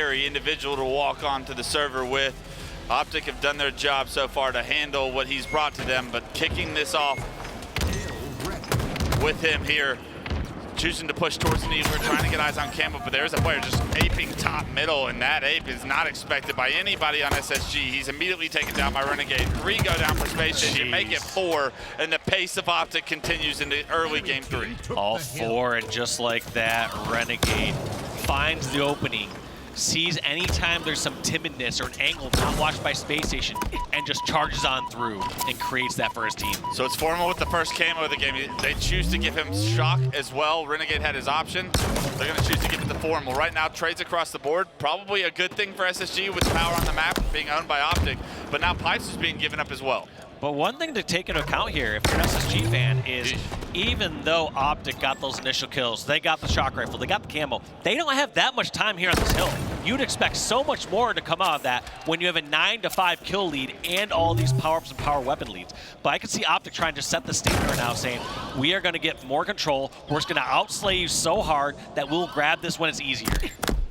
scary individual to walk onto the server with. OpTic have done their job so far to handle what he's brought to them, but kicking this off with him here, choosing to push towards the needler, trying to get eyes on Campbell, but there's a player just aping top middle, and that ape is not expected by anybody on SSG. He's immediately taken down by Renegade. 3 go down for Space Station, make it 4, and the pace of OpTic continues into early game 3. All 4, and just like that, Renegade finds the opening, sees anytime there's some timidness or an angle not watched by Space Station, and just charges on through and creates that for his team. So it's Formal with the first camo of the game. They choose to give him shock as well. Renegade had his option. They're going to choose to give it to Formal. Right now, trades across the board. Probably a good thing for SSG with power on the map being owned by OpTic, but now Pipes is being given up as well. But one thing to take into account here, if you're an SSG fan, is even though OpTic got those initial kills, they got the shock rifle, they got the camo, they don't have that much time here on this hill. You'd expect so much more to come out of that when you have a 9-to-5 kill lead and all these power-ups and power weapon leads. But I can see OpTic trying to set the stage right now, saying, we are going to get more control, we're just going to outslay you so hard that we'll grab this when it's easier.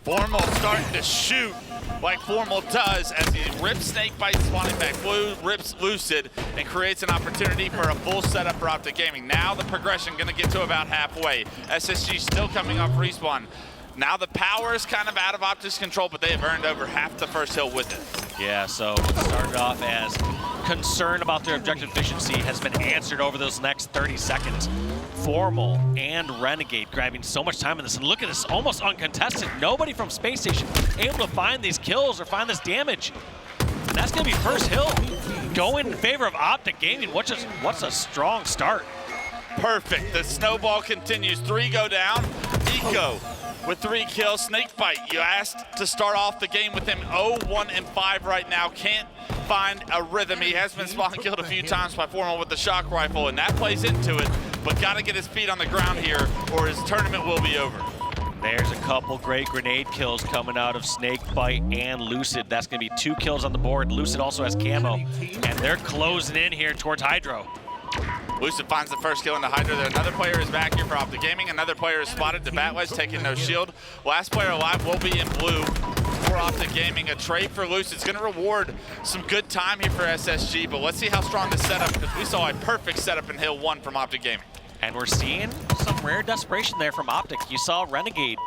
Formal starting to shoot like Formal does as he rips Snakebite, spawning back blue, rips Lucid, and creates an opportunity for a full setup for OpTic Gaming. Now the progression going to get to about halfway. SSG still coming off respawn. Now the power is kind of out of OpTic's control, but they have earned over half the first hill with it. Yeah, so it started off as concern about their objective efficiency has been answered over those next 30 seconds. Formal and Renegade grabbing so much time in this, and look at this, almost uncontested. Nobody from Space Station able to find these kills or find this damage. And that's gonna be first hill going in favor of OpTic Gaming. What's a strong start. Perfect, the snowball continues. 3 go down, Eco with 3 kills. Snakebite, you asked to start off the game with him 0-1-5 right now. Can't find a rhythm. He has been spawn killed a few times by Formal with the shock rifle, and that plays into it, but gotta get his feet on the ground here or his tournament will be over. There's a couple great grenade kills coming out of Snakebite and Lucid. That's gonna be 2 kills on the board. Lucid also has camo, and they're closing in here towards Hydro. Lucid finds the first kill in the Hydra there. Another player is back here for OpTic Gaming. Another player is spotted. The Batwedge taking no shield. Last player alive will be in blue for OpTic Gaming. A trade for Lucid. It's going to reward some good time here for SSG, but let's see how strong this setup, because we saw a perfect setup in Hill 1 from OpTic Gaming. And we're seeing some rare desperation there from OpTic. You saw Renegade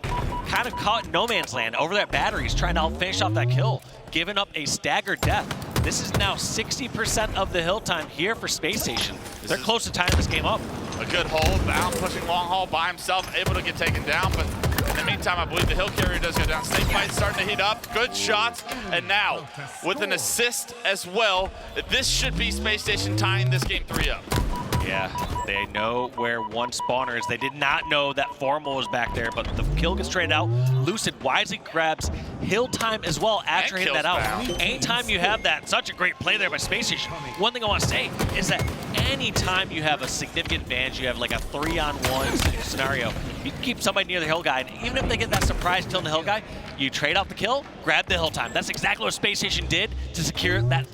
kind of caught in no man's land over that batteries, trying to finish off that kill, giving up a staggered death. This is now 60% of the hill time here for Space Station. They're close to tying this game up. A good hold, Bound pushing long haul by himself, able to get taken down, but in the meantime, I believe the hill carrier does go down. Snakebite starting to heat up, good shots, and now with an assist as well, this should be Space Station tying this game 3 up. Yeah, they know where one spawner is. They did not know that Formal was back there, but the kill gets traded out. Lucid wisely grabs hill time as well after hitting that out. Anytime you have that, such a great play there by Space Station. One thing I want to say is that anytime you have a significant advantage, you have like a 3-on-1 scenario, you can keep somebody near the hill guy, and even if they get that surprise kill on the hill guy, you trade out the kill, grab the hill time. That's exactly what Space Station did to secure that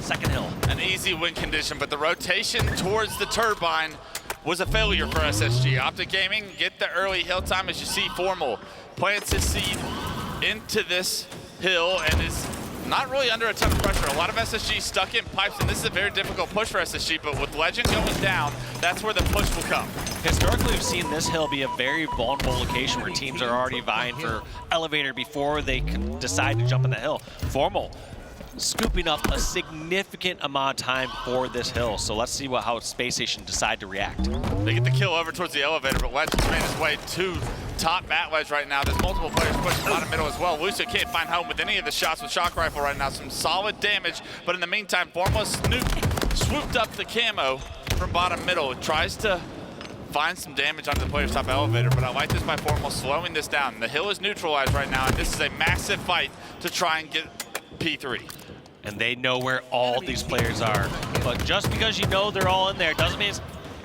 second hill. An easy win condition, but the rotation towards the turbine was a failure for SSG. OpTic Gaming get the early hill time as you see Formal plants his seed into this hill and is not really under a ton of pressure. A lot of SSG stuck in pipes, and this is a very difficult push for SSG, but with Legend going down, that's where the push will come. Historically, we've seen this hill be a very vulnerable location where teams are already vying for elevator before they can decide to jump in the hill. Formal scooping up a significant amount of time for this hill. So let's see how Space Station decide to react. They get the kill over towards the elevator, but Legend's made his way to top Batwedge right now. There's multiple players pushing bottom middle as well. Lucid can't find home with any of the shots with shock rifle right now. Some solid damage, but in the meantime, Formal swooped up the camo from bottom middle. Tries to find some damage onto the player's top elevator, but I like this by Formal slowing this down. The hill is neutralized right now, and this is a massive fight to try and get P3. And they know where all these players are. But just because you know they're all in there doesn't mean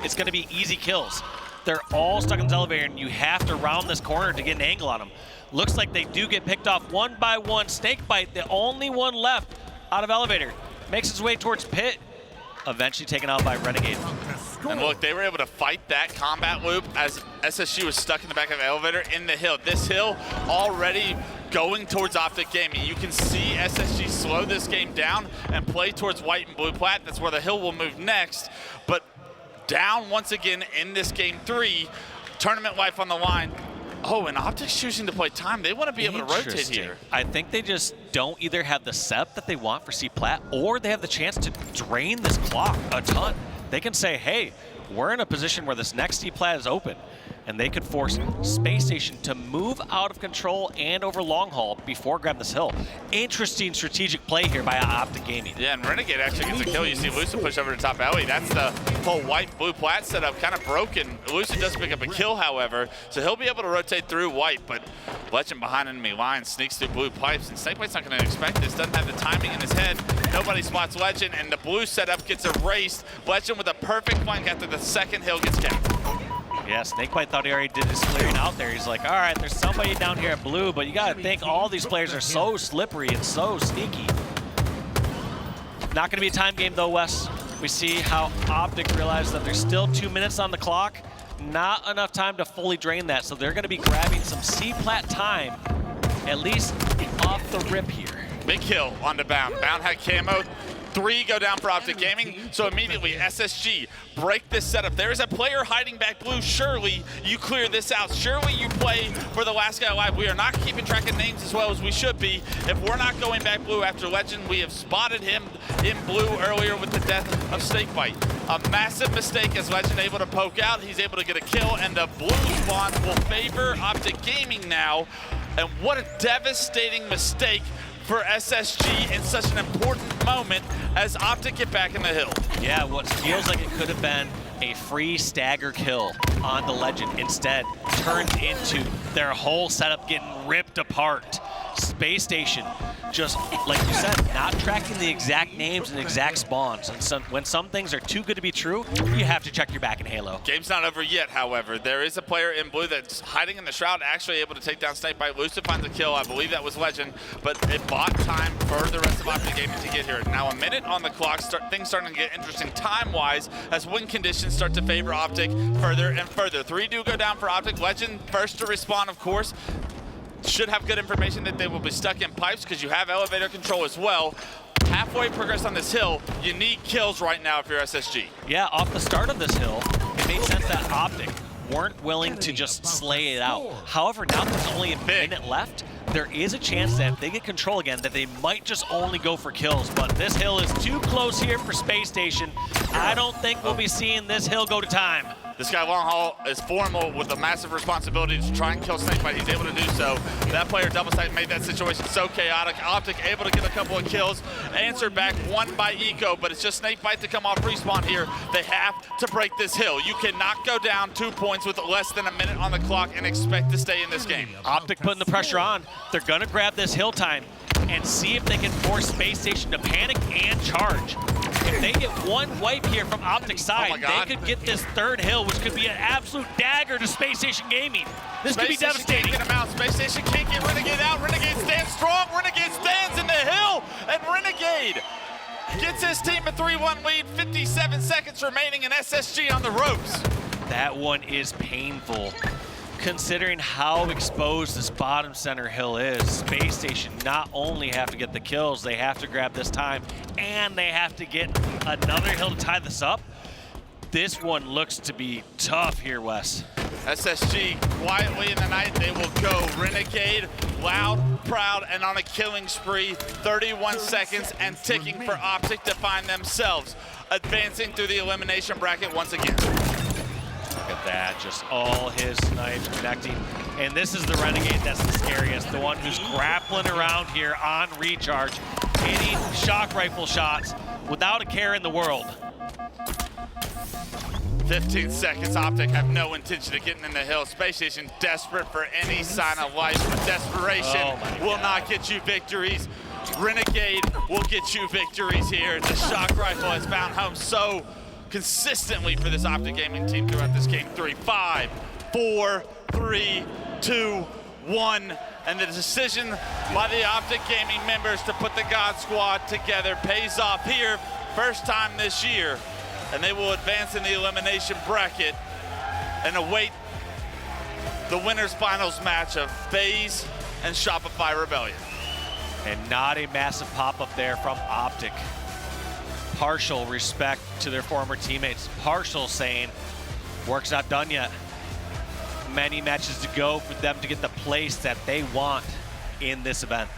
it's going to be easy kills. They're all stuck in this elevator, and you have to round this corner to get an angle on them. Looks like they do get picked off one by one. Snakebite, the only one left out of elevator, makes his way towards pit, eventually taken out by Renegade. And look, they were able to fight that combat loop as SSG was stuck in the back of the elevator in the hill. This hill already going towards OpTic Gaming. You can see SSG slow this game down and play towards white and blue plat. That's where the hill will move next. But down once again in this game 3, tournament life on the line. Oh, and OpTic's choosing to play time. They want to be able to rotate here. I think they just don't either have the setup that they want for C plat, or they have the chance to drain this clock a ton. They can say, hey, we're in a position where this next C plat is open, and they could force Space Station to move out of control and over long haul before grabbing this hill. Interesting strategic play here by OpTic Gaming. Yeah, and Renegade actually gets a kill. You see Lucid push over to top alley. That's the whole white-blue plat setup kind of broken. Lucid does pick up a kill, however, so he'll be able to rotate through white, but Legend behind enemy line sneaks through blue pipes, and Snakebite's not going to expect this. Doesn't have the timing in his head. Nobody spots Legend, and the blue setup gets erased. Legend with a perfect flank after the second hill gets capped. Yeah, Snakebite thought he already did his clearing out there. He's like, all right, there's somebody down here at blue, but you got to think all these players are so slippery and so sneaky. Not going to be a time game, though, Wes. We see how OpTic realizes that there's still 2 minutes on the clock. Not enough time to fully drain that, so they're going to be grabbing some C-plat time, at least off the rip here. Big kill on the Bound. Bound had camo. 3 go down for OpTic Gaming, so immediately SSG break this setup. There is a player hiding back blue. Surely you clear this out. Surely you play for the last guy alive. We are not keeping track of names as well as we should be. If we're not going back blue after Legend, we have spotted him in blue earlier with the death of Snakebite. A massive mistake as Legend able to poke out. He's able to get a kill, and the blue spawns will favor OpTic Gaming now. And what a devastating mistake for SSG in such an important moment as OpTic get back in the hill. Yeah, what feels like it could have been a free stagger kill on the Legend instead turned into their whole setup getting ripped apart. Space Station, just like you said, not tracking the exact names and exact spawns. And when some things are too good to be true, you have to check your back in Halo. Game's not over yet, however. There is a player in blue that's hiding in the shroud, actually able to take down Snakebite. Lucid finds a kill. I believe that was Legend, but it bought time for the rest of OpTic Gaming to get here. Now a minute on the clock, things starting to get interesting time-wise as wind conditions start to favor OpTic further and further. 3 do go down for OpTic. Legend first to respawn, of course. Should have good information that they will be stuck in pipes because you have elevator control as well. Halfway progress on this hill, you need kills right now if you're SSG. Yeah, off the start of this hill, it made sense that OpTic weren't willing to just slay it out. However, now there's only a minute left, there is a chance that if they get control again, that they might just only go for kills. But this hill is too close here for Space Station. I don't think we'll be seeing this hill go to time. This guy Long Haul is formal with a massive responsibility to try and kill Snakebite. He's able to do so. That player double sight made that situation so chaotic. OpTic able to get a couple of kills. Answered back one by Eco, but it's just Snakebite to come off respawn here. They have to break this hill. You cannot go down 2 points with less than a minute on the clock and expect to stay in this game. OpTic putting the pressure on. They're gonna grab this hill time and see if they can force Space Station to panic and charge. If they get one wipe here from OpTic's side, they could get this third hill, which could be an absolute dagger to Space Station Gaming. This could be devastating. Can't get him out. Space Station can't get Renegade out. Renegade stands strong. Renegade stands in the hill, and Renegade gets his team a 3-1 lead. 57 seconds remaining, and SSG on the ropes. That one is painful. Considering how exposed this bottom center hill is, Space Station not only have to get the kills, they have to grab this time, and they have to get another hill to tie this up. This one looks to be tough here, Wes. SSG quietly in the night, they will go Renegade, loud, proud, and on a killing spree. 31 seconds and ticking for OpTic to find themselves advancing through the elimination bracket once again. Look at that, just all his snipes connecting. And this is the Renegade that's the scariest, the one who's grappling around here on recharge, hitting shock rifle shots without a care in the world. 15 seconds, OpTic have no intention of getting in the hill. Space Station desperate for any sign of life, but desperation will not get you victories. Renegade will get you victories here. The shock rifle has found home so consistently for this OpTic Gaming team throughout this game. 3, 5, 4, 3, 2, 1. And the decision by the OpTic Gaming members to put the God Squad together pays off here. First time this year. And they will advance in the elimination bracket and await the winners finals match of FaZe and Shopify Rebellion. And not a massive pop-up there from OpTic. Partial respect to their former teammates. Partial saying, work's not done yet. Many matches to go for them to get the place that they want in this event.